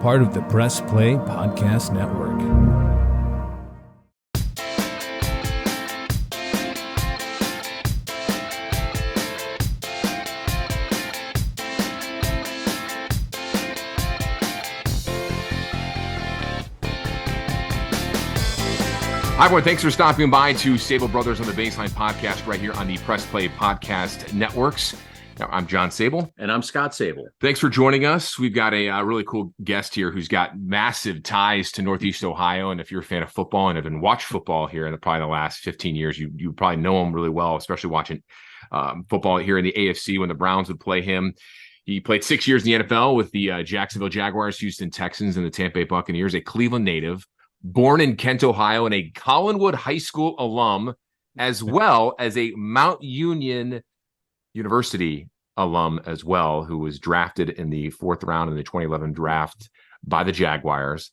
part of the Press Play Podcast Network. Hi, everyone. Thanks for stopping by to Sable Brothers on the Baseline podcast right here on the Press Play Podcast Networks. Now, I'm John Sable. And I'm Scott Sable. Thanks for joining us. We've got a really cool guest here who's got massive ties to Northeast Ohio. And if you're a fan of football and have been watched football here in probably the last 15 years, you probably know him really well, especially watching football here in the AFC when the Browns would play him. He played 6 years in the NFL with the Jacksonville Jaguars, Houston Texans, and the Tampa Bay Buccaneers, a Cleveland native. Born in Kent, Ohio, and a Collinwood High School alum, as well as a Mount Union University alum as well, who was drafted in the fourth round in the 2011 draft by the Jaguars.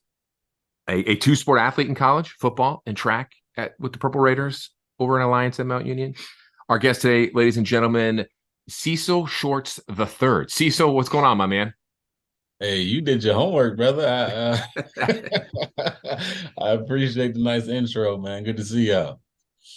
A two-sport athlete in college, football and track with the Purple Raiders over in Alliance at Mount Union. Our guest today, ladies and gentlemen, Cecil Shorts III. Cecil, what's going on, my man? Hey, you did your homework, brother. I appreciate the nice intro, man. Good to see y'all.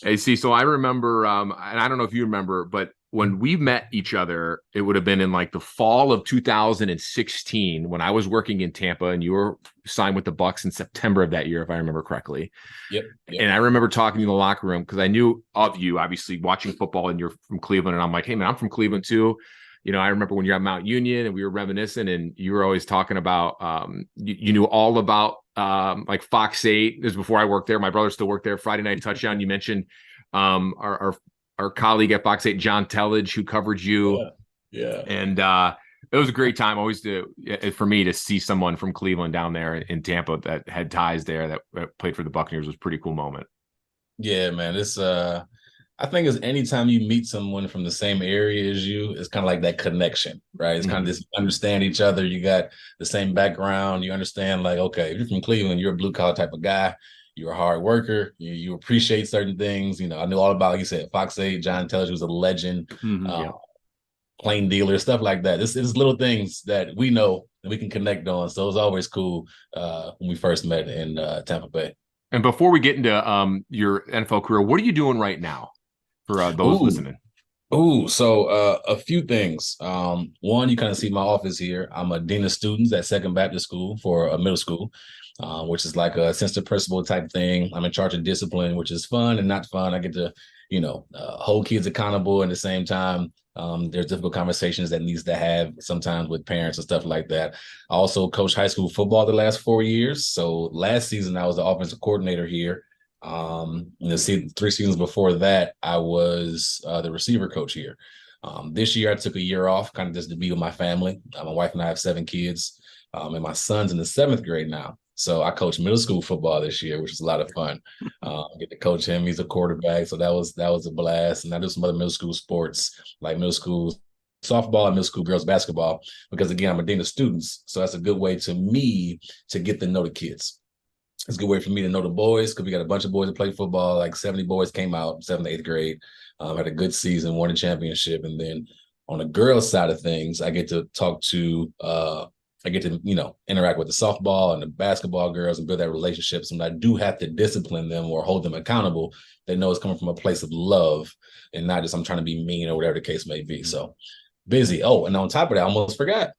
Hey, Cecil, I remember, and I don't know if you remember, but when we met each other, it would have been in like the fall of 2016 when I was working in Tampa and you were signed with the Bucs in September of that year, if I remember correctly. Yep. And I remember talking in the locker room because I knew of you, obviously watching football, and you're from Cleveland. And I'm like, hey, man, I'm from Cleveland too. You know, I remember when you're at Mount Union and we were reminiscing and you were always talking about, you knew all about like Fox 8. This was before I worked there. My brother still worked there. Friday Night Touchdown. You mentioned our colleague at Fox 8, John Tellage, who covered you. Yeah. And it was a great time always for me to see someone from Cleveland down there in Tampa that had ties there that played for the Buccaneers. Was a pretty cool moment. Yeah, man. It's I think it's anytime you meet someone from the same area as you, it's kind of like that connection, right? It's kind of this understand each other. You got the same background. You understand, like, okay, if you're from Cleveland, you're a blue collar type of guy. You're a hard worker. You appreciate certain things. You know, I knew all about, like you said, Fox 8, John Tellage was a legend, plain dealer, stuff like that. It's little things that we know that we can connect on. So it was always cool when we first met in Tampa Bay. And before we get into your NFL career, what are you doing right now? For those listening. So a few things. One, you kind of see my office here. I'm a dean of students at Second Baptist School for a middle school, which is like a assistant principal type thing. I'm in charge of discipline, which is fun and not fun. I get to, hold kids accountable. And at the same time, there's difficult conversations that needs to have sometimes with parents and stuff like that. I also coached high school football the last 4 years. So last season, I was the offensive coordinator here. 3 seasons before that, I was the receiver coach here. This year, I took a year off, kind of just to be with my family. My wife and I have 7 kids, and my son's in the 7th grade now. So I coach middle school football this year, which is a lot of fun. Get to coach him. He's a quarterback, so that was a blast. And I do some other middle school sports, like middle school softball and middle school girls basketball, because again, I'm a dean of students, so that's a good way to me to get to know the kids. It's a good way for me to know the boys, because we got a bunch of boys that play football. Like 70 boys came out, 7th to 8th grade, had a good season, won a championship. And then on the girls' side of things, I get to talk to, interact with the softball and the basketball girls and build that relationship. So when I do have to discipline them or hold them accountable, they know it's coming from a place of love and not just I'm trying to be mean or whatever the case may be. So busy. Oh, and on top of that, I almost forgot.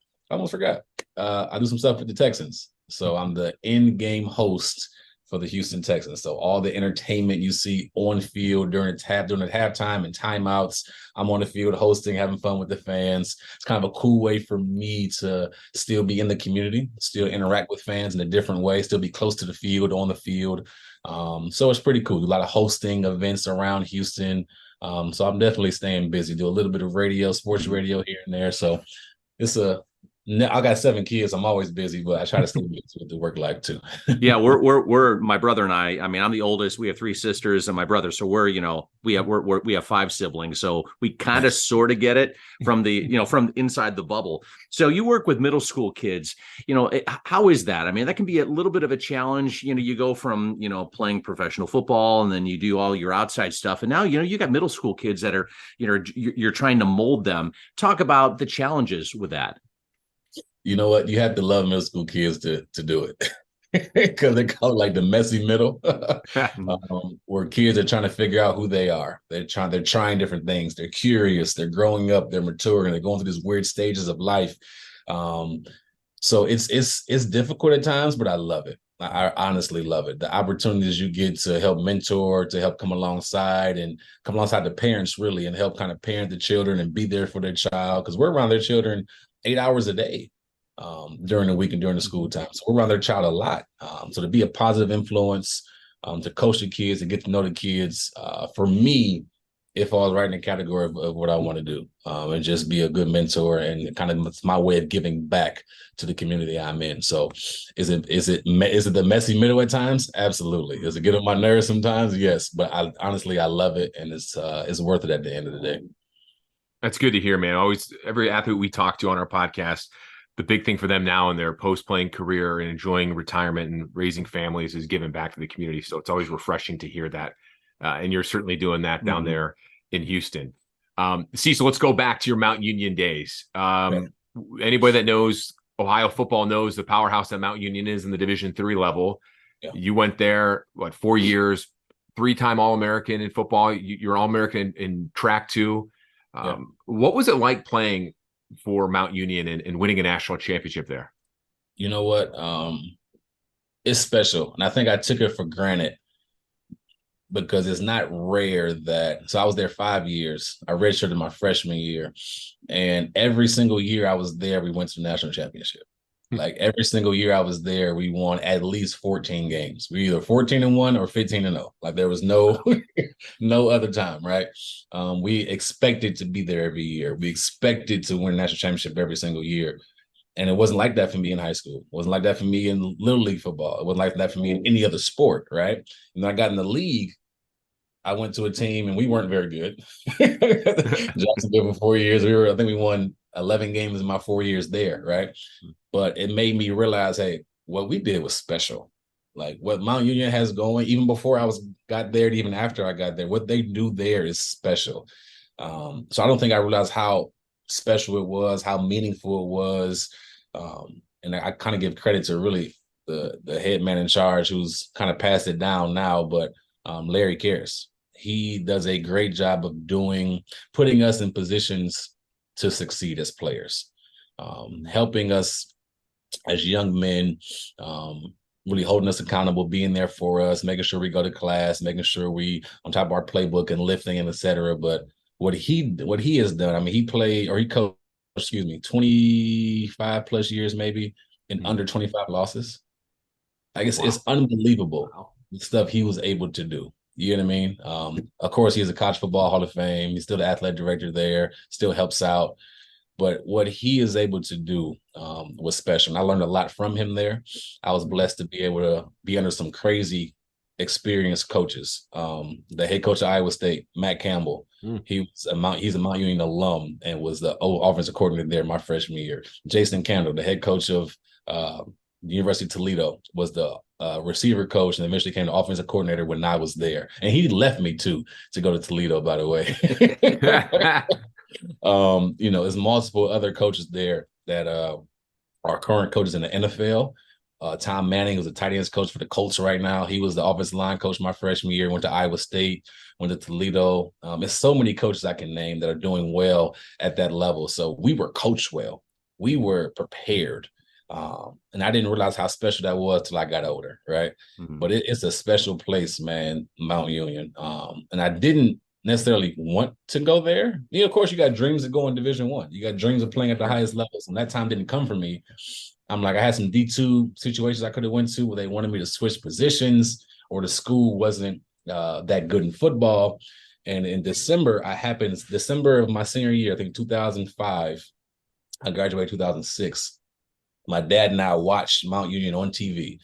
I do some stuff with the Texans. So I'm the in-game host for the Houston Texans. So all the entertainment you see on field during the halftime and timeouts, I'm on the field hosting, having fun with the fans. It's kind of a cool way for me to still be in the community, still interact with fans in a different way, still be close to the field, on the field. So it's pretty cool. A lot of hosting events around Houston. So I'm definitely staying busy. Do a little bit of radio, sports radio here and there. So I got 7 kids. I'm always busy, but I try to stay busy with the work life too. Yeah, we're my brother and I mean, I'm the oldest. We have 3 sisters and my brother. So we have 5 siblings. So we kind of sort of get it from from inside the bubble. So you work with middle school kids. How is that? I mean, that can be a little bit of a challenge. You go from playing professional football and then you do all your outside stuff, and now you got middle school kids that are you're trying to mold them. Talk about the challenges with that. You know what? You have to love middle school kids to do it. Because they call it like the messy middle, where kids are trying to figure out who they are. They're trying different things. They're curious. They're growing up. They're maturing. They're going through these weird stages of life. So it's difficult at times, but I love it. I honestly love it. The opportunities you get to help mentor, to help come alongside the parents really, and help kind of parent the children and be there for their child, because we're around their children 8 hours a day during the week and during the school time. So we're around their child a lot. So to be a positive influence, to coach the kids and get to know the kids, for me, it falls right in the category of what I want to do, and just be a good mentor, and kind of it's my way of giving back to the community I'm in. So is it the messy middle at times? Absolutely. Does it get on my nerves sometimes? Yes. But I love it, and it's worth it at the end of the day. That's good to hear, man. Always, every athlete we talk to on our podcast, the big thing for them now in their post-playing career and enjoying retirement and raising families is giving back to the community. So it's always refreshing to hear that. And you're certainly doing that down there in Houston. Cecil, let's go back to your Mount Union days. Anybody that knows Ohio football knows the powerhouse that Mount Union is in the Division III level. Yeah. You went there, 4 years, 3-time All-American in football. You're All-American in track too. What was it like playing for Mount Union and winning a national championship there? You know what? It's special. And I think I took it for granted, because it's not rare that, so I was there 5 years. I redshirted my freshman year, and every single year I was there, we went to the national championship. Like every single year I was there, we won at least 14 games. We either 14-1 or 15-0. Like there was no other time, right? We expected to be there every year. We expected to win a national championship every single year. And it wasn't like that for me in high school. It wasn't like that for me in Little League football. It wasn't like that for me in any other sport, right? And when I got in the league, I went to a team and we weren't very good. Jacksonville for 4 years. I think we won 11 games in my 4 years there, right? But it made me realize, hey, what we did was special. Like what Mount Union has going, even before I got there, and even after I got there, what they do there is special. So I don't think I realized how special it was, how meaningful it was. And I kind of give credit to really the head man in charge, who's kind of passed it down now, but Larry Karras. He does a great job of putting us in positions to succeed as players, helping us as young men, really holding us accountable, being there for us, making sure we go to class, making sure we on top of our playbook and lifting and et cetera. But what he has done, I mean, he coached, 25 plus years maybe in under 25 losses. I guess it's unbelievable the stuff he was able to do. You know what I mean? Of course, he's a College Football Hall of Fame. He's still the athletic director there, still helps out. But what he is able to do was special. And I learned a lot from him there. I was blessed to be able to be under some crazy experienced coaches. The head coach of Iowa State, Matt Campbell, he's a Mount Union alum and was the offensive coordinator there my freshman year. Jason Candle, the head coach of the University of Toledo, was the receiver coach and eventually became the offensive coordinator when I was there. And he left me to go to Toledo, by the way. There's multiple other coaches there that are current coaches in the NFL. Tom Manning was a tight ends coach for the Colts right now. He was the offensive line coach my freshman year, went to Iowa State, went to Toledo. There's so many coaches I can name that are doing well at that level. So we were coached well. We were prepared. And I didn't realize how special that was till I got older, right? Mm-hmm. But it's a special place, man, Mount Union. And I didn't necessarily want to go there. Of course, you got dreams of going Division I. You got dreams of playing at the highest levels. And that time didn't come for me. I'm like, I had some D2 situations I could have went to where they wanted me to switch positions, or the school wasn't that good in football. And in December of my senior year, I think 2005, I graduated 2006. My dad and I watched Mount Union on TV,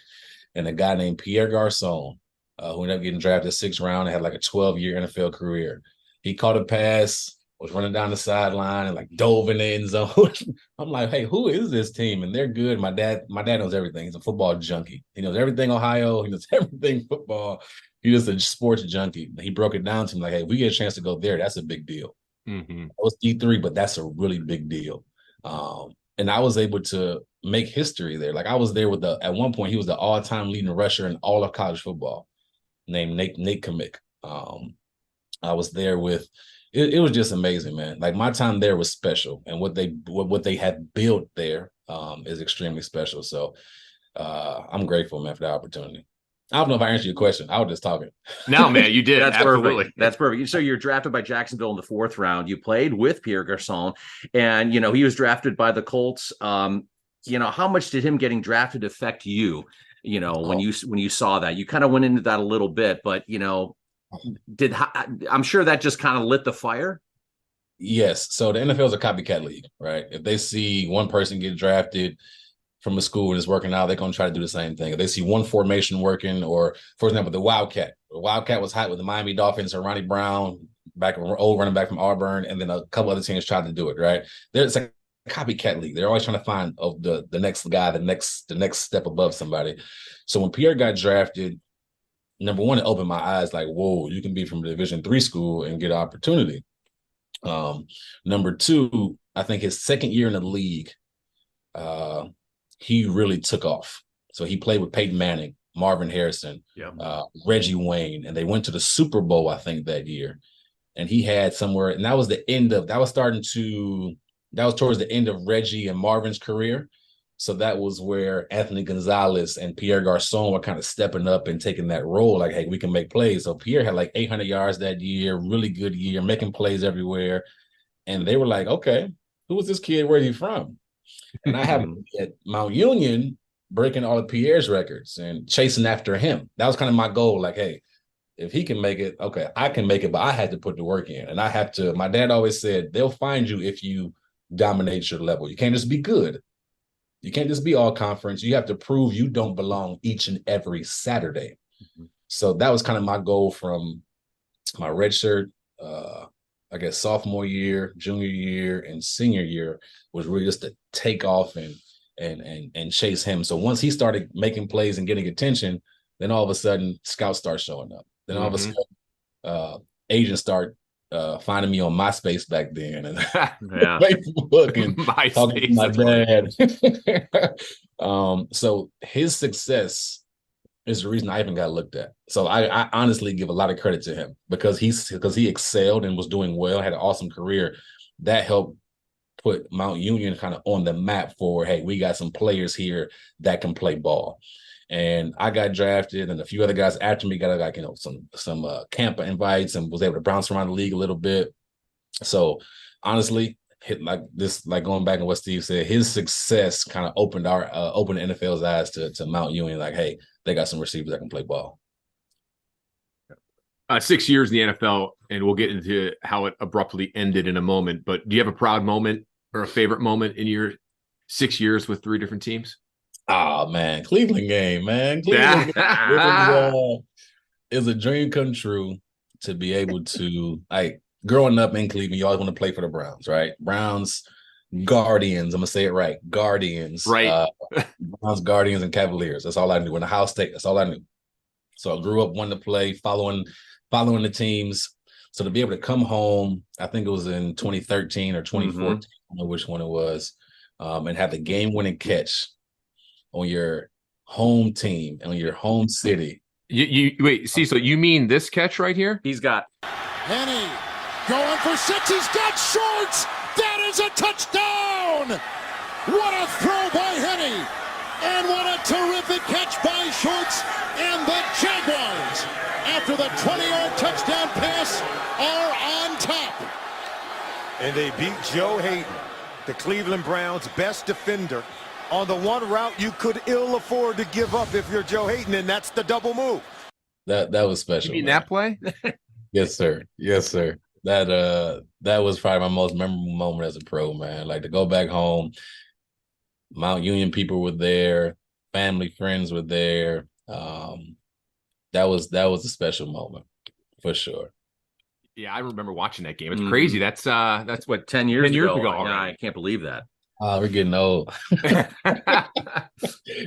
and a guy named Pierre Garçon, who ended up getting drafted 6th round and had like a 12-year NFL career. He caught a pass, was running down the sideline and like dove in the end zone. I'm like, hey, who is this team? And they're good. My dad knows everything. He's a football junkie. He knows everything Ohio. He knows everything football. He's just a sports junkie. He broke it down to me like, hey, if we get a chance to go there, that's a big deal. Mm-hmm. It was D3, but that's a really big deal. And I was able to make history there. Like I was there with at one point, he was the all-time leading rusher in all of college football, named Nate Kamick. I was there with it was just amazing, man. Like my time there was special, and what they had built there is extremely special. So I'm grateful, man, for the opportunity. I don't know if I answered your question. I was just talking. No, man, you did. That's Absolutely. perfect. That's perfect. So you're drafted by Jacksonville in the 4th round. You played with Pierre Garçon, and he was drafted by the Colts. How much did him getting drafted affect you? When you saw that, you kind of went into that a little bit, but I'm sure that just kind of lit the fire. Yes. So the NFL is a copycat league, right? If they see one person get drafted from a school and it's working out, they're going to try to do the same thing. If they see one formation working, or for example, the Wildcat was hot with the Miami Dolphins and Ronnie Brown, old running back from Auburn, and then a couple other teams tried to do it, right? It's a copycat league. They're always trying to find the next guy, the next step above somebody. So when Pierre got drafted, number one, it opened my eyes like, whoa, you can be from a Division III school and get an opportunity. Number two, I think his second year in the league, he really took off. So he played with Peyton Manning, Marvin Harrison, Reggie Wayne, and they went to the Super Bowl, I think, that year. And he had somewhere, and that was towards the end of Reggie and Marvin's career. So that was where Anthony Gonzalez and Pierre Garçon were kind of stepping up and taking that role. Like, hey, we can make plays. So Pierre had like 800 yards that year, really good year, making plays everywhere. And they were like, okay, who is this kid? Where's he from? And I happened at Mount Union breaking all of Pierre's records and chasing after him. That was kind of my goal. Like, hey, if he can make it, okay, I can make it, but I had to put the work in. And my dad always said, they'll find you if you dominate your level. You can't just be good. You can't just be all conference. You have to prove you don't belong each and every Saturday. Mm-hmm. So that was kind of my goal from my redshirt, I guess sophomore year, junior year, and senior year, was really just to take off and chase him. So once he started making plays and getting attention, then all of a sudden scouts start showing up. Then all of a sudden agents start finding me on MySpace back then, and Facebook, and talking to my dad. So his success is the reason I even got looked at. So I honestly give a lot of credit to him because he excelled and was doing well, had an awesome career. That helped put Mount Union kind of on the map for, hey, we got some players here that can play ball. And I got drafted, and a few other guys after me got like some camp invites and was able to bounce around the league a little bit. So honestly, like going back on what Steve said, his success kind of opened the NFL's eyes to Mount Union. Like, hey, they got some receivers that can play ball. 6 years in the NFL, and we'll get into how it abruptly ended in a moment. But do you have a proud moment or a favorite moment in your 6 years with 3 different teams? Oh, man, Cleveland game, man. Cleveland game. It was a dream come true to be able to, like, growing up in Cleveland, you always want to play for the Browns, right? Browns, Guardians. I'm going to say it right. Guardians. Right. Browns, Guardians, and Cavaliers. That's all I knew. In Ohio State, that's all I knew. So I grew up wanting to play, following the teams. So to be able to come home, I think it was in 2013 or 2014, I don't know which one it was, and have the game-winning catch on your home team and on your home city. You wait, Cecil, you mean this catch right here? He's got Henny going for 6. He's got Shorts. That is a touchdown. What a throw by Henny. And what a terrific catch by Shorts. And the Jaguars, after the 20-yard touchdown pass, are on top. And they beat Joe Hayden, the Cleveland Browns' best defender, on the one route you could ill afford to give up if you're Joe Hayden, and that's the double move. That was special. You mean man. that play? Yes, sir. Yes, sir. That was probably my most memorable moment as a pro, man. Like to go back home, Mount Union people were there, family, friends were there. That was a special moment for sure. Yeah, I remember watching that game. It's crazy. That's what 10 years ago. Already. I can't believe that. We're getting old.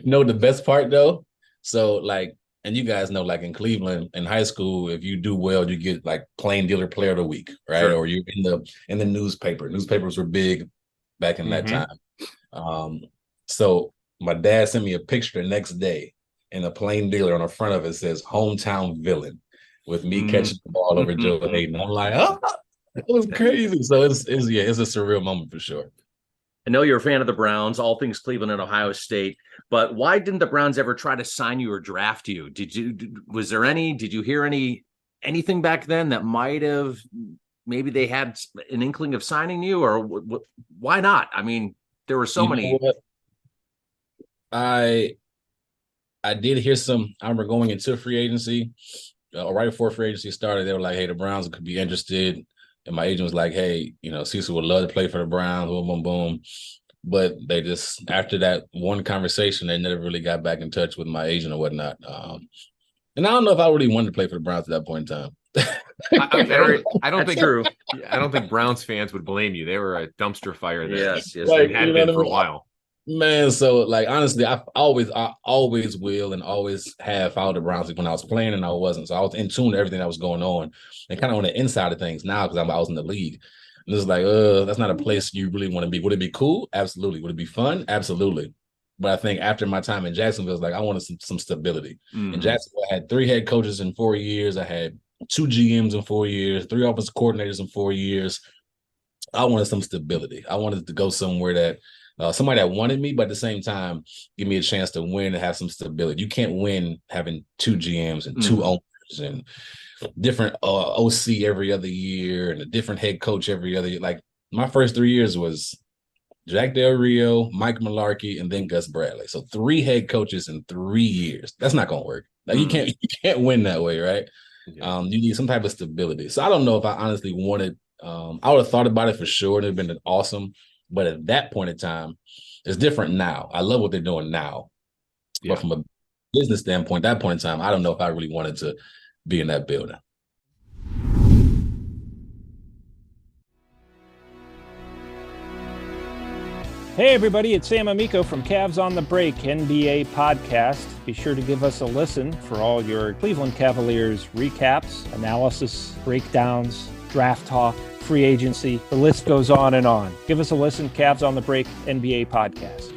No, the best part though. So like, and you guys know, like in Cleveland in high school, if you do well, you get like plain dealer player of the week, right? Sure. Or you're in the newspaper. Newspapers were big back in that time. So my dad sent me a picture the next day, and a plain dealer on the front of it says "hometown villain" with me catching the ball over Joe Hayden. I'm like, oh, it was crazy. So it's a surreal moment for sure. I know you're a fan of the Browns, all things Cleveland and Ohio State, but why didn't the Browns ever try to sign you or draft you? Did you hear anything back then that might have, maybe they had an inkling of signing you, or why not? I mean, there were so many. I did hear some. I remember going into free agency, right before free agency started, they were like, hey, the Browns could be interested. And my agent was like, hey, Cecil would love to play for the Browns, boom, boom, boom. But they just, after that one conversation, they never really got back in touch with my agent or whatnot. And I don't know if I really wanted to play for the Browns at that point in time. I don't think Browns fans would blame you. They were a dumpster fire there. Yes, they had been for a while. Man, so like honestly, I always will and always have followed the Browns when I was playing and I wasn't. So I was in tune to everything that was going on and kind of on the inside of things now because I was in the league. And it's like, that's not a place you really want to be. Would it be cool? Absolutely. Would it be fun? Absolutely. But I think after my time in Jacksonville, it's like I wanted some stability. In Jacksonville, I had 3 head coaches in 4 years. I had 2 GMs in 4 years, 3 offensive coordinators in 4 years. I wanted some stability. I wanted to go somewhere that somebody that wanted me, but at the same time, give me a chance to win and have some stability. You can't win having 2 GMs and 2 owners and different OC every other year and a different head coach every other year. Like my first 3 years was Jack Del Rio, Mike Mularkey, and then Gus Bradley. So 3 head coaches in 3 years. That's not gonna work. Like you can't win that way, right? Yeah. You need some type of stability. So I don't know if I honestly wanted. I would have thought about it for sure. It'd have been awesome. But at that point in time, it's different now. I love what they're doing now. Yeah. But from a business standpoint, that point in time, I don't know if I really wanted to be in that building. Hey everybody, it's Sam Amico from Cavs on the Break NBA podcast. Be sure to give us a listen for all your Cleveland Cavaliers recaps, analysis, breakdowns, draft talk, free agency. The list goes on and on. Give us a listen, Cavs on the Break NBA podcast.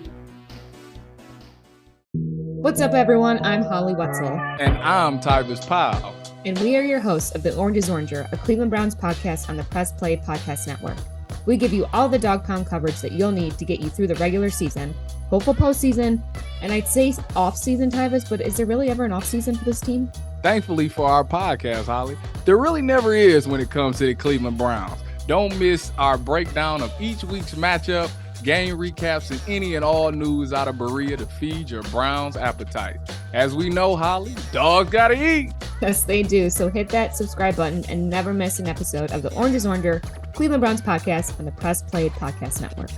What's up, everyone? I'm Holly Wetzel. And I'm Tybus Powell. And we are your hosts of The Orange is Oranger, a Cleveland Browns podcast on the Press Play Podcast Network. We give you all the dog pound coverage that you'll need to get you through the regular season, hopeful postseason, and I'd say off-season, Tybus, but is there really ever an off-season for this team? Thankfully for our podcast, Holly, there really never is when it comes to the Cleveland Browns. Don't miss our breakdown of each week's matchup, game recaps, and any and all news out of Berea to feed your Browns appetite. As we know, Holly, dogs gotta eat. Yes, they do. So hit that subscribe button and never miss an episode of the Orange is Oranger, Cleveland Browns podcast on the Press Play Podcast Network.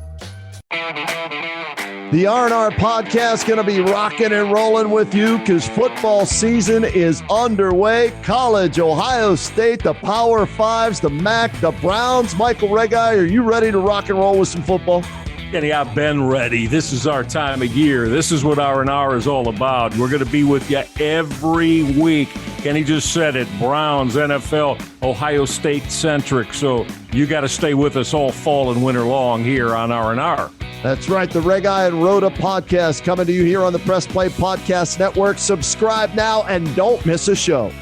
The R&R podcast going to be rocking and rolling with you because football season is underway. College, Ohio State, the Power Fives, the MAC, the Browns. Michael Regai, are you ready to rock and roll with some football? Kenny, I've been ready. This is our time of year. This is what R&R is all about. We're going to be with you every week. Kenny just said it. Browns, NFL, Ohio State centric. So you got to stay with us all fall and winter long here on R&R. That's right. The Regai and Rhoda podcast coming to you here on the Press Play Podcast Network. Subscribe now and don't miss a show.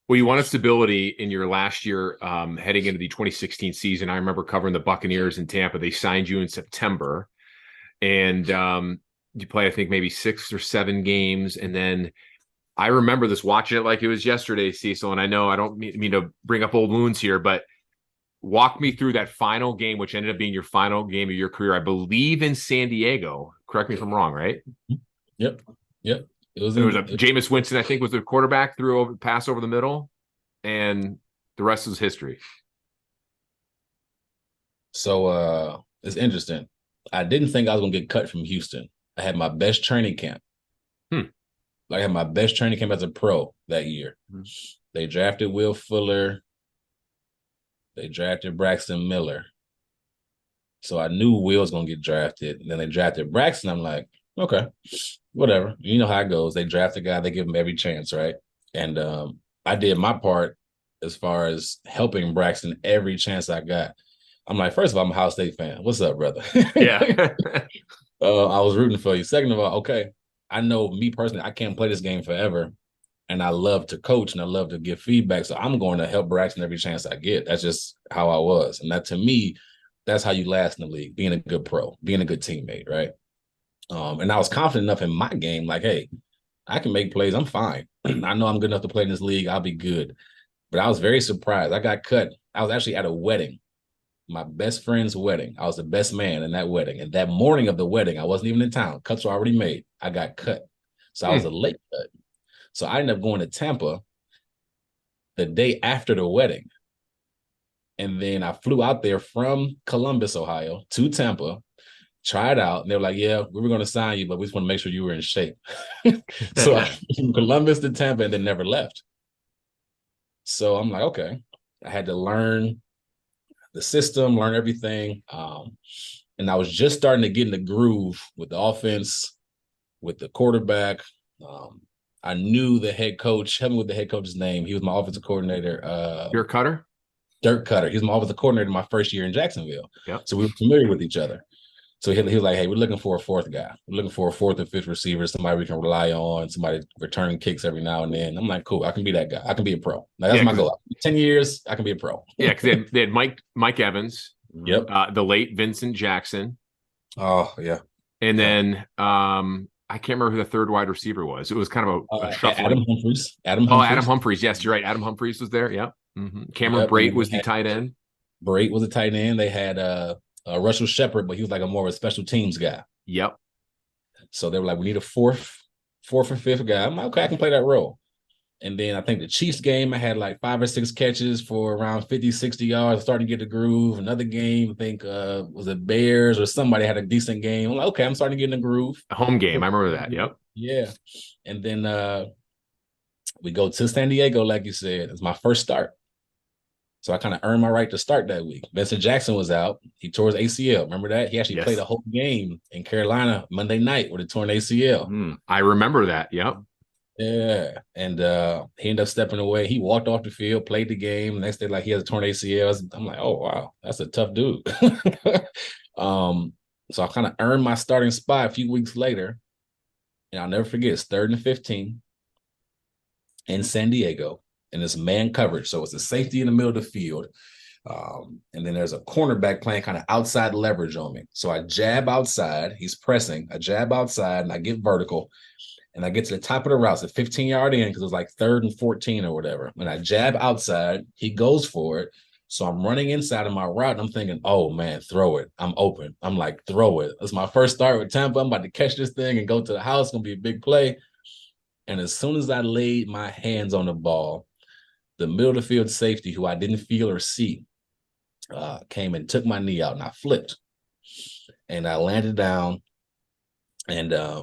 Well, you wanted stability in your last year heading into the 2016 season. I remember covering the Buccaneers in Tampa. They signed you in September, and you play, I think, maybe 6 or 7 games. And then I remember this, watching it like it was yesterday, Cecil. And I know I don't mean to bring up old wounds here, but walk me through that final game, which ended up being your final game of your career, I believe, in San Diego. Correct me if I'm wrong, right? Yep. It was Jameis Winston, I think, was the quarterback, pass over the middle, and the rest is history. So it's interesting. I didn't think I was going to get cut from Houston. I had my best training camp. I had my best training camp as a pro that year. They drafted Will Fuller. They drafted Braxton Miller. So I knew Will was going to get drafted. And then they drafted Braxton. I'm like, okay, whatever. You know how it goes. They draft a guy, they give him every chance, right? And I did my part as far as helping Braxton every chance I got. I'm like, first of all, I'm a Ohio State fan. What's up, brother? Yeah. I was rooting for you. Second of all, okay, I know me personally, I can't play this game forever. And I love to coach and I love to give feedback. So I'm going to help Braxton every chance I get. That's just how I was. And that, to me, that's how you last in the league, being a good pro, being a good teammate, right? And I was confident enough in my game, like, hey, I can make plays. I'm fine. I know I'm good enough to play in this league. I'll be good. But I was very surprised. I got cut. I was actually at a wedding, my best friend's wedding. I was the best man in that wedding. And that morning of the wedding, I wasn't even in town. Cuts were already made. I got cut. So I was a late cut. So I ended up going to Tampa the day after the wedding. And then I flew out there from Columbus, Ohio to Tampa, tried out. And they were like, yeah, we were going to sign you, but we just want to make sure you were in shape. So I from Columbus to Tampa and then never left. So I'm like, okay. I had to learn the system, learn everything. And I was just starting to get in the groove with the offense, with the quarterback. I knew the head coach. Help me with the head coach's name. He was my offensive coordinator. Dirk Cutter? Dirk Cutter. He was my offensive coordinator my first year in Jacksonville. Yep. So we were familiar with each other. So he was like, hey, we're looking for a fourth guy. We're looking for a fourth or fifth receiver, somebody we can rely on, somebody returning kicks every now and then. I'm like, cool, I can be that guy. I can be a pro. Like, that's my goal. 10 years, I can be a pro. Yeah, because they had Mike Evans. Yep. The late Vincent Jackson. Oh, yeah. And then I can't remember who the third wide receiver was. It was kind of a shuffling. Adam Humphries. Adam Humphries. Yes, you're right. Adam Humphries was there. Yep. Cameron Brate was the tight end. Brate was a tight end. They had Russell Shepard, but he was like a more of a special teams guy. Yep. So they were like, we need a fourth or fifth guy. I'm like, okay, I can play that role. And then I think the Chiefs game, I had like 5 or 6 catches for around 50, 60 yards, starting to get the groove. Another game, I think was it Bears or somebody had a decent game. I'm like, okay, I'm starting to get in the groove. A home game. I remember that. Yep. Yeah. And then we go to San Diego, like you said. It's my first start. So I kind of earned my right to start that week. Vincent Jackson was out. He tore his ACL. Remember that? He actually played a whole game in Carolina Monday night with a torn ACL. I remember that. Yep. Yeah. And he ended up stepping away. He walked off the field, played the game. Next day, like, he has a torn ACL. I'm like, oh, wow, that's a tough dude. So I kind of earned my starting spot a few weeks later. And I'll never forget, it's 3rd and 15 in San Diego. And it's man coverage. So it's a safety in the middle of the field. And then there's a cornerback playing kind of outside leverage on me. So I jab outside. He's pressing. I jab outside and I get vertical. And I get to the top of the route. It's a 15-yard in because it was like 3rd and 14 or whatever. And I jab outside. He goes for it. So I'm running inside of my route. And I'm thinking, oh, man, throw it. I'm open. I'm like, throw it. It's my first start with Tampa. I'm about to catch this thing and go to the house. It's going to be a big play. And as soon as I laid my hands on the ball, the middle of the field safety, who I didn't feel or see, came and took my knee out, and I flipped. And I landed down, and I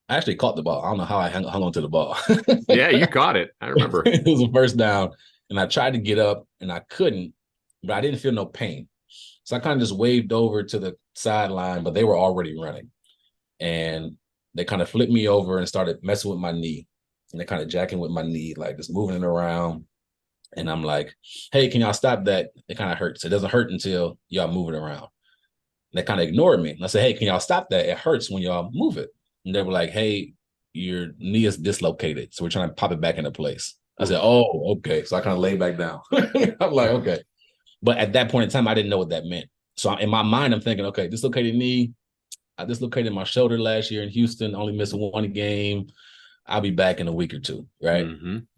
actually caught the ball. I don't know how I hung on to the ball. Yeah, you caught it. I remember. It was a first down, and I tried to get up, and I couldn't, but I didn't feel no pain. So I kind of just waved over to the sideline, but they were already running. And they kind of flipped me over and started messing with my knee. And they're kind of jacking with my knee, like just moving it around. And I'm like, hey, can y'all stop that? It kind of hurts. It doesn't hurt until y'all move it around. And they kind of ignored me. And I said, hey, can y'all stop that? It hurts when y'all move it. And they were like, hey, your knee is dislocated. So we're trying to pop it back into place. I said, oh, okay. So I kind of laid back down. I'm like, okay. But at that point in time, I didn't know what that meant. So in my mind, I'm thinking, okay, dislocated knee. I dislocated my shoulder last year in Houston, only missed 1 game. I'll be back in a week or 2, right?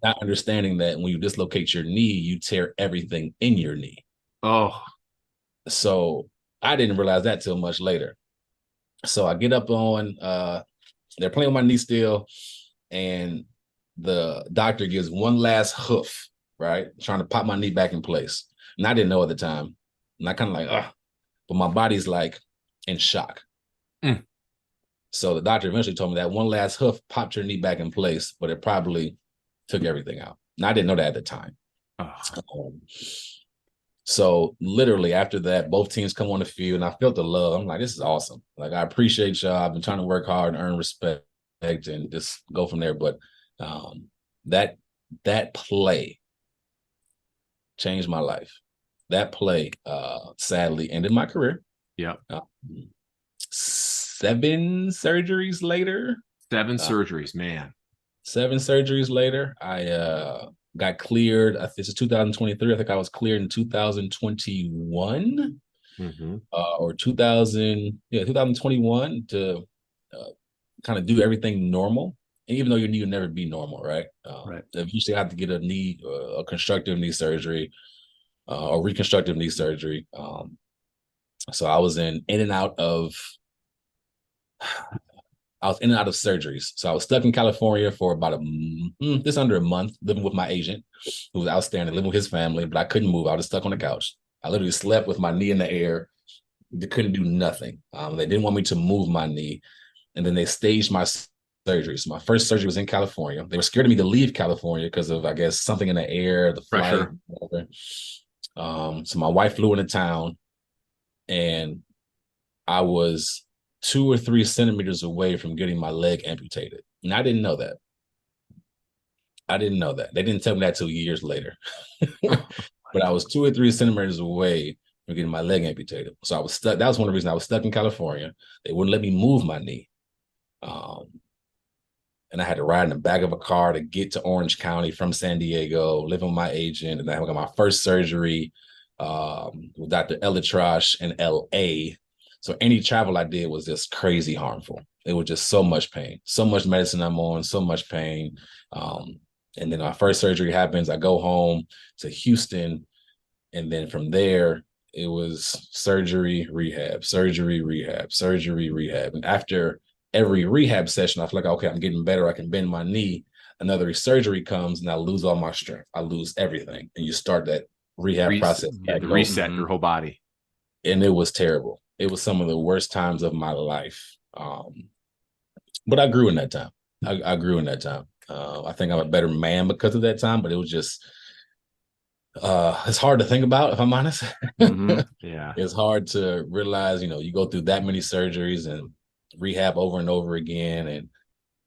Not understanding that when you dislocate your knee, you tear everything in your knee. Oh. So I didn't realize that till much later. So I get up on, they're playing with my knee still, and the doctor gives one last hoof, right? Trying to pop my knee back in place. And I didn't know at the time. And I kind of like, but my body's like in shock. So the doctor eventually told me that one last hoof popped your knee back in place, but it probably took everything out. And I didn't know that at the time. So literally after that, both teams come on the field and I felt the love. I'm like, this is awesome. Like, I appreciate y'all. I've been trying to work hard and earn respect and just go from there. But that play changed my life. that play sadly ended my career. Yeah. 7 surgeries later. 7 surgeries, man. 7 surgeries later, I got cleared. This is 2023. I think I was cleared in 2021 or 2021 to kind of do everything normal. And even though your knee will never be normal, right? Right. Eventually, I have to get a knee, a constructive knee surgery, or reconstructive knee surgery. So I was in and out of surgeries. So I was stuck in California for about just under a month, living with my agent, who was outstanding, living with his family, but I couldn't move. I was stuck on the couch. I literally slept with my knee in the air. They couldn't do nothing. They didn't want me to move my knee. And then they staged my surgery. So my first surgery was in California. They were scared of me to leave California because of, I guess, something in the air, the flight, pressure. Whatever. So my wife flew into town, and I was 2 or 3 centimeters away from getting my leg amputated. And I didn't know that. They didn't tell me that till years later. But I was 2 or 3 centimeters away from getting my leg amputated. So I was stuck. That was one of the reasons I was stuck in California. They wouldn't let me move my knee. And I had to ride in the back of a car to get to Orange County from San Diego, live with my agent. And I got my first surgery with Dr. Elitrash in LA. So any travel I did was just crazy harmful. It was just so much pain, so much medicine I'm on, so much pain. And then my first surgery happens. I go home to Houston. And then from there, it was surgery, rehab, surgery, rehab, surgery, rehab. And after every rehab session, I feel like, okay, I'm getting better. I can bend my knee. Another surgery comes and I lose all my strength. I lose everything. And you start that rehab process. Yeah, to reset your whole body. And it was terrible. It was some of the worst times of my life. But I grew in that time. I grew in that time. I think I'm a better man because of that time, but it was just, it's hard to think about, if I'm honest. Yeah. It's hard to realize, you go through that many surgeries and rehab over and over again. And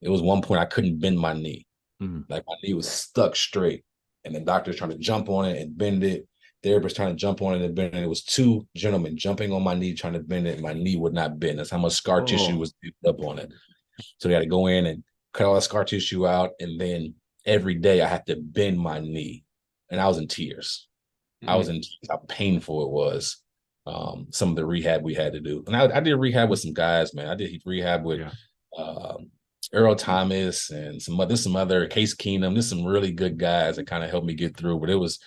it was one point I couldn't bend my knee. Like my knee was stuck straight. And the doctor's trying to jump on it and bend it. Therapist trying to jump on it and bend it. It was 2 gentlemen jumping on my knee, trying to bend it. And my knee would not bend. That's how much scar tissue was up on it. So they had to go in and cut all that scar tissue out. And then every day I had to bend my knee. And I was in tears. I was in tears, how painful it was. Some of the rehab we had to do. And I did rehab with some guys, man. I did rehab with Earl Thomas and some other Case Keenum. There's some really good guys that kind of helped me get through. But it was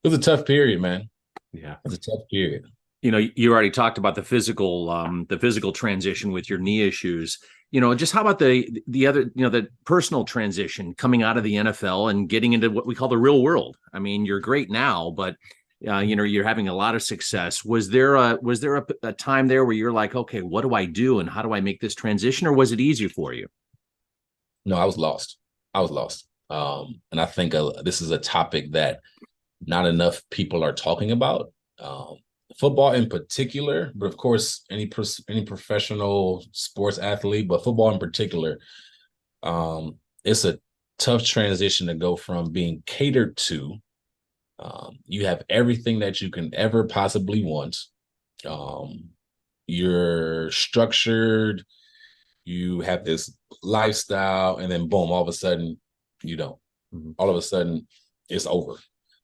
a tough period, man. Yeah. It was a tough period. You already talked about the physical transition with your knee issues. Just how about the other, the personal transition coming out of the NFL and getting into what we call the real world? I mean, you're great now, but you're having a lot of success. Was there a time there where you're like, okay, what do I do and how do I make this transition, or was it easy for you? No, I was lost. And I think this is a topic that not enough people are talking about. Football in particular, but of course, any professional sports athlete, but football in particular, it's a tough transition to go from being catered to. You have everything that you can ever possibly want. You're structured. You have this lifestyle, and then boom, all of a sudden, you don't. All of a sudden, it's over.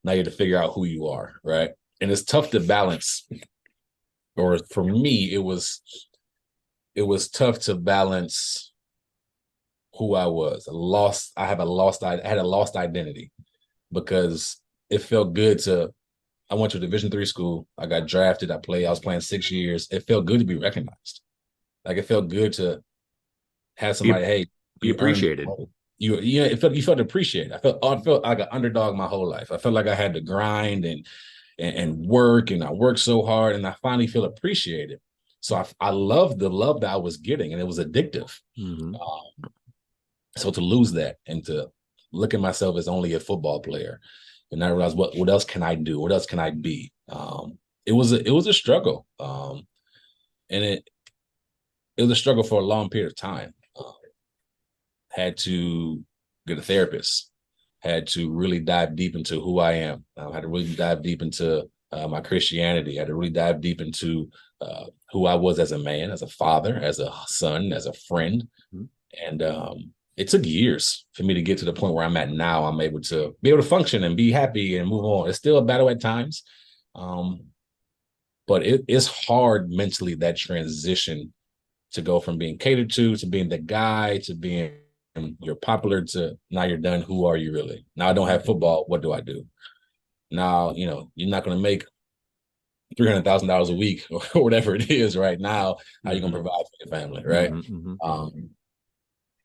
Now you have to figure out who you are, right? And it's tough to balance. Or for me, it was tough to balance who I was. I had a lost identity because it felt good I went to a Division III school. I got drafted. I was playing 6 years. It felt good to be recognized. Like, it felt good to have somebody, be appreciated. You felt appreciated. I felt like an underdog my whole life. I felt like I had to grind and work, and I worked so hard, and I finally feel appreciated. So I loved the love that I was getting, and it was addictive. So to lose that and to look at myself as only a football player, and I realized what else can I do? What else can I be? It was a struggle, and it was a struggle for a long period of time. Had to get a therapist. Had to really dive deep into who I am. I had to really dive deep into my Christianity. I had to really dive deep into who I was as a man, as a father, as a son, as a friend. And it took years for me to get to the point where I'm at now. I'm able to function and be happy and move on. It's still a battle at times. But it's hard mentally, that transition to go from being catered to being the guy, to being you're popular, to now you're done. Who are you really? Now I don't have football. What do I do? Now, you're not going to make $300,000 a week or whatever it is right now. How are you going to provide for your family, right?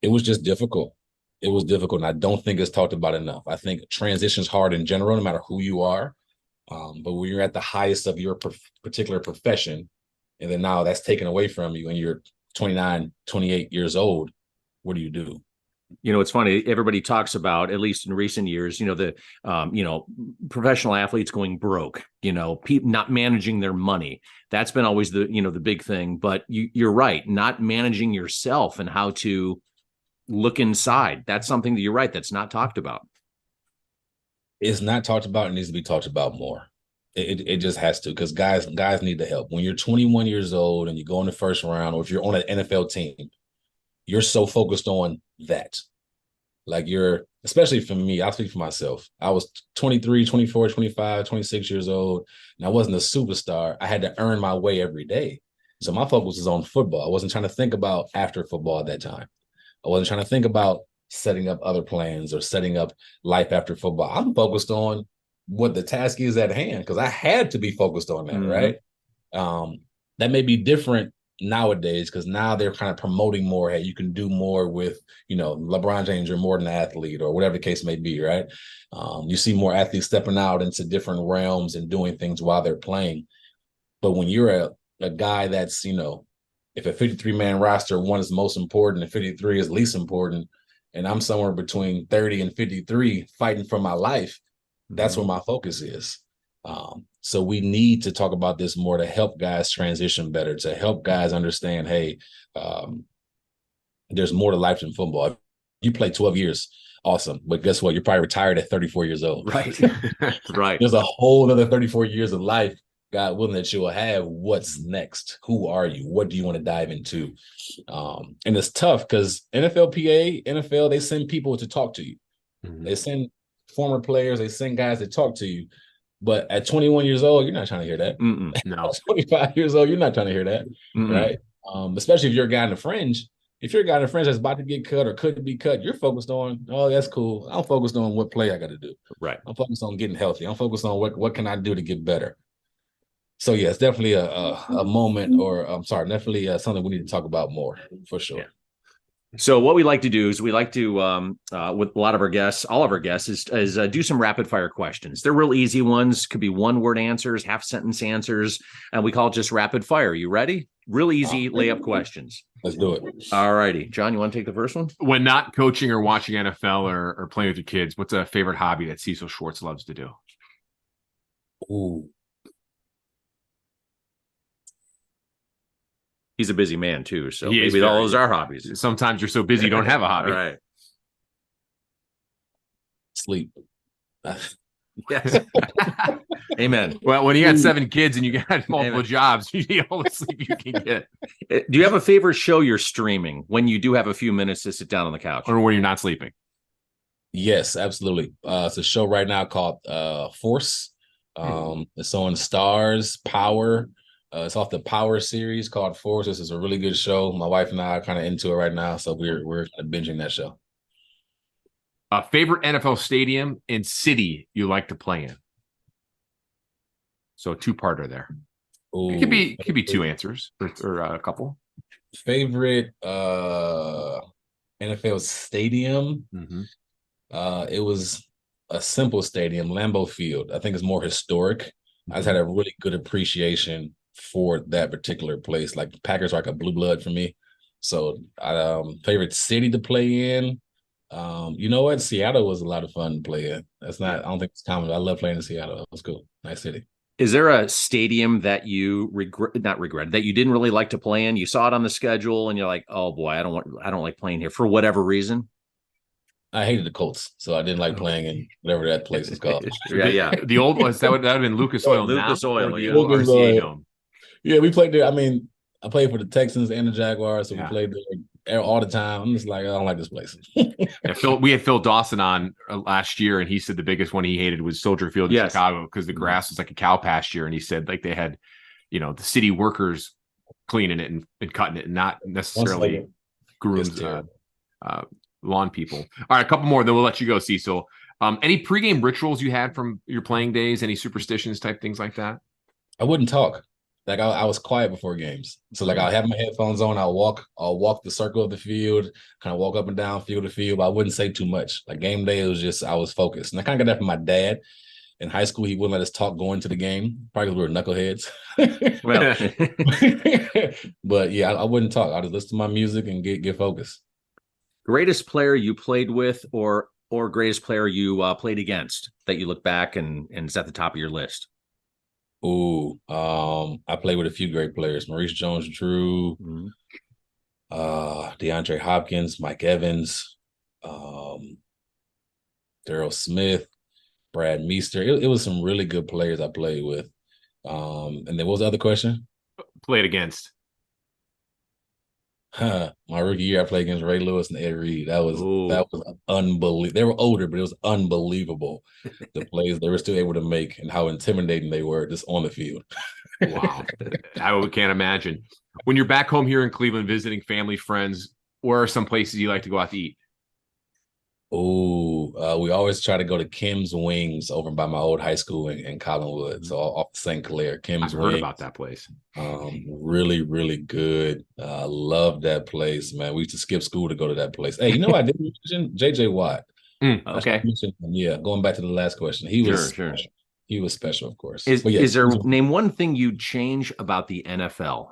It was just difficult. It was difficult, and I don't think it's talked about enough. I think transition's hard in general, no matter who you are. But when you're at the highest of your particular profession, and then now that's taken away from you and you're 29, 28 years old, what do you do? It's funny. Everybody talks about, at least in recent years, the professional athletes going broke, people not managing their money. That's been always the big thing. But you're right. Not managing yourself and how to look inside. That's something that you're right. That's not talked about. It's not talked about. It needs to be talked about more. It just has to, because guys need the help. When you're 21 years old and you go in the first round, or if you're on an NFL team, you're so focused on that. Like especially for me, I'll speak for myself. I was 23, 24, 25, 26 years old, and I wasn't a superstar. I had to earn my way every day. So my focus was on football. I wasn't trying to think about after football at that time. I wasn't trying to think about setting up other plans or setting up life after football. I'm focused on what the task is at hand, because I had to be focused on that, right? That may be different nowadays, because now they're kind of promoting more. Hey, you can do more with, LeBron James, you're more than an athlete, or whatever the case may be, right? You see more athletes stepping out into different realms and doing things while they're playing. But when you're a guy that's, if a 53-man roster, one is most important and 53 is least important, and I'm somewhere between 30 and 53 fighting for my life, that's where my focus is. So we need to talk about this more to help guys transition better, to help guys understand, hey, there's more to life than football. You play 12 years, awesome. But guess what? You're probably retired at 34 years old. Right. Right. There's a whole other 34 years of life, God willing, that you will have. What's next? Who are you? What do you want to dive into? And it's tough, because NFL, they send people to talk to you. They send former players, they send guys to talk to you. But at 21 years old, you're not trying to hear that. No. At 25 years old, you're not trying to hear that, right? Especially if you're a guy in the fringe. If you're a guy in the fringe that's about to get cut or could be cut, you're focused on, oh, that's cool. I'm focused on what play I got to do. Right. I'm focused on getting healthy. I'm focused on what can I do to get better. So yeah, it's definitely a moment, or I'm sorry, definitely something we need to talk about more, for sure. Yeah. So what we like to do is we like to, with a lot of our guests, all of our guests, is do some rapid fire questions. They're real easy ones. Could be 1-word answers, half sentence answers, and we call it just rapid fire. You ready? Real easy layup questions. Let's do it. All righty. John, you want to take the first one? When not coaching or watching NFL or playing with your kids, what's a favorite hobby that Cecil Shorts loves to do? Ooh. He's a busy man too, so He is maybe all very- those are hobbies. Sometimes you're so busy you don't have a hobby. All right. Sleep. Yes. Amen. Well, when you got 7 kids and you got multiple Amen. jobs, you need all the sleep you can get. Do you have a favorite show you're streaming when you do have a few minutes to sit down on the couch? Or when you're not sleeping. Yes, absolutely. It's a show right now called Force. It's on Stars Power. It's off the Power series called Force. This is a really good show. My wife and I are kind of into it right now, so we're kind of binging that show. Favorite NFL stadium and city you like to play in? So a 2-parter there. Ooh, It could be 2 answers or a couple. favorite NFL stadium. It was a simple stadium, Lambeau Field. I think it's more historic. I just had a really good appreciation for that particular place. Like, Packers are like a blue blood for me. So favorite city to play in. You know what? Seattle was a lot of fun to play in. I don't think it's common. I love playing in Seattle. It was cool. Nice city. Is there a stadium that you that you didn't really like to play in? You saw it on the schedule and you're like, oh boy, I don't like playing here for whatever reason. I hated the Colts, so I didn't like playing in whatever that place is called. Yeah. The old ones that would have been Lucas Oil. Lucas now, Oil, or the yeah. old Lucas RCA Oil. Dome. Yeah, we played there. I mean, I played for the Texans and the Jaguars, so Yeah. we played there all the time. I'm just like, I don't like this place. Yeah, we had Phil Dawson on last year, and he said the biggest one he hated was Soldier Field in Chicago because the grass was like a cow pasture, and he said like they had, the city workers cleaning it and cutting it, and not necessarily grooms, lawn people. All right, a couple more, then we'll let you go, Cecil. Any pregame rituals you had from your playing days? Any superstitions type things like that? I wouldn't talk. Like I was quiet before games. So like I'll have my headphones on, I'll walk the circle of the field, kind of walk up and down field to field, but I wouldn't say too much. Like game day, it was just I was focused. And I kind of got that from my dad. In high school, he wouldn't let us talk going to the game, probably because we were knuckleheads. Well, but yeah, I wouldn't talk. I'd just listen to my music and get focused. greatest player you played with, or greatest player you played against that you look back and is at the top of your list? Ooh, I played with a few great players: Maurice Jones-Drew, DeAndre Hopkins, Mike Evans, Darrell Smith, Brad Meester. It was some really good players I played with. And then what was the other question? Played against. My rookie year, I played against Ray Lewis and Ed Reed. That was unbelievable. They were older, but it was unbelievable the plays they were still able to make and how intimidating they were just on the field. Wow, I can't imagine. When you're back home here in Cleveland visiting family, friends, where are some places you like to go out to eat? We always try to go to Kim's Wings over by my old high school in Collinwood. So off St. Clair, Kim's I've Wings. heard about that place. Really, really good. Love that place, man. We used to skip school to go to that place. Hey, I didn't mention JJ Watt. Okay. Yeah, going back to the last question. He was Sure. He was special, of course. Is there name one thing you'd change about the NFL?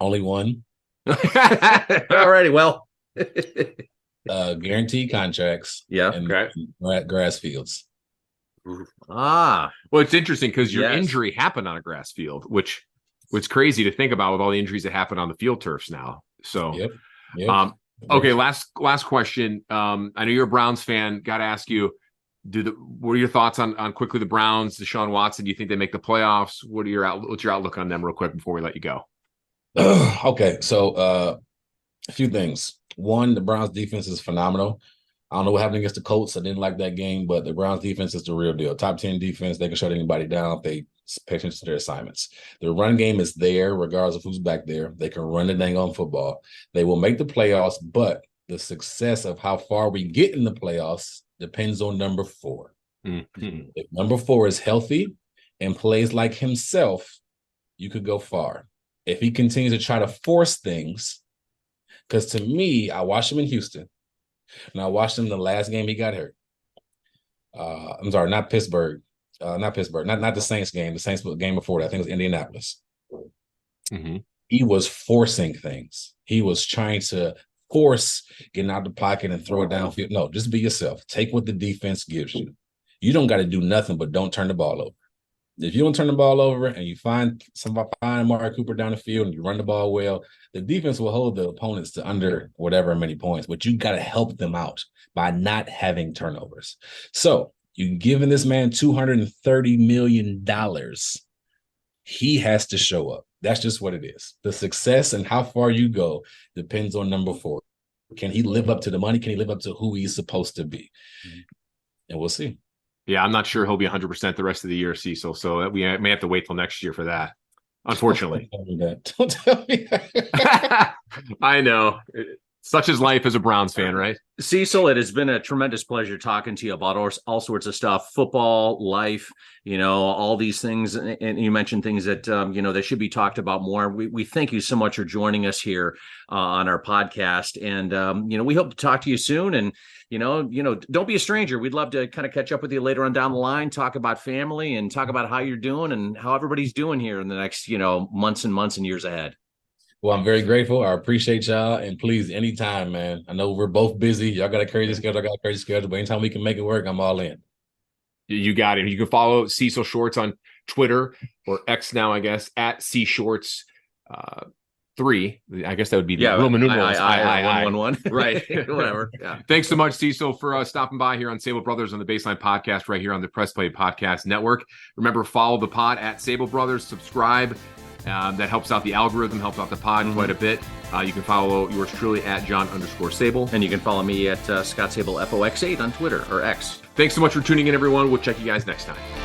Only one. All righty. Well, guaranteed contracts. Yeah. And grass fields. Well, it's interesting because your injury happened on a grass field, which crazy to think about with all the injuries that happen on the field turfs now. So, Yep. Okay. Last question. I know you're a Browns fan. Got to ask you, what are your thoughts on quickly the Browns, Deshaun Watson? Do you think they make the playoffs? What's your outlook on them real quick before we let you go? Okay. So, a few things. One, the Browns defense is phenomenal. I don't know what happened against the Colts. I didn't like that game, but the Browns defense is the real deal. Top 10 defense. They can shut anybody down if they pay attention to their assignments. The run game is there, regardless of who's back there. They can run the dang on football. They will make the playoffs, but the success of how far we get in the playoffs depends on number 4. Mm-hmm. If number 4 is healthy and plays like himself, you could go far. If he continues to try to force things, because to me, I watched him in Houston, and I watched him the last game he got hurt. I'm sorry, not Pittsburgh. Not the Saints game. The Saints game before that, I think it was Indianapolis. Mm-hmm. He was forcing things. He was trying to force getting out the pocket and throw it downfield. No, just be yourself. Take what the defense gives you. You don't got to do nothing, but don't turn the ball over. If you don't turn the ball over and you find Amari Cooper down the field and you run the ball well, the defense will hold the opponents to under whatever many points, but you got to help them out by not having turnovers. So you're giving this man $230 million. He has to show up. That's just what it is. The success and how far you go depends on number 4. Can he live up to the money? Can he live up to who he's supposed to be? And we'll see. Yeah, I'm not sure he'll be 100% the rest of the year, Cecil. So we may have to wait till next year for that, unfortunately. Don't tell me that. I know. Such is life as a Browns fan, right? Cecil, it has been a tremendous pleasure talking to you about all sorts of stuff, football, life, all these things. And you mentioned things that, that should be talked about more. We thank you so much for joining us here on our podcast. And, we hope to talk to you soon. And, don't be a stranger. We'd love to kind of catch up with you later on down the line, talk about family and talk about how you're doing and how everybody's doing here in the next, months and years ahead. Well, I'm very grateful. I appreciate y'all. And please, anytime, man. I know we're both busy. Y'all got a crazy schedule. I got a crazy schedule. But anytime we can make it work, I'm all in. You got it. You can follow Cecil Shorts on Twitter or X now, I guess, at C Shorts. 3. I guess that would be the Roman numerals. 111. Right. Whatever. Yeah. Thanks so much, Cecil, for stopping by here on Sable Brothers on the Baseline Podcast right here on the Press Play Podcast Network. Remember, follow the pod at Sable Brothers. Subscribe. That helps out the algorithm, helps out the pod quite a bit. You can follow yours truly at John_Sable. And you can follow me at Scott Sable FOX8 on Twitter or X. Thanks so much for tuning in, everyone. We'll check you guys next time.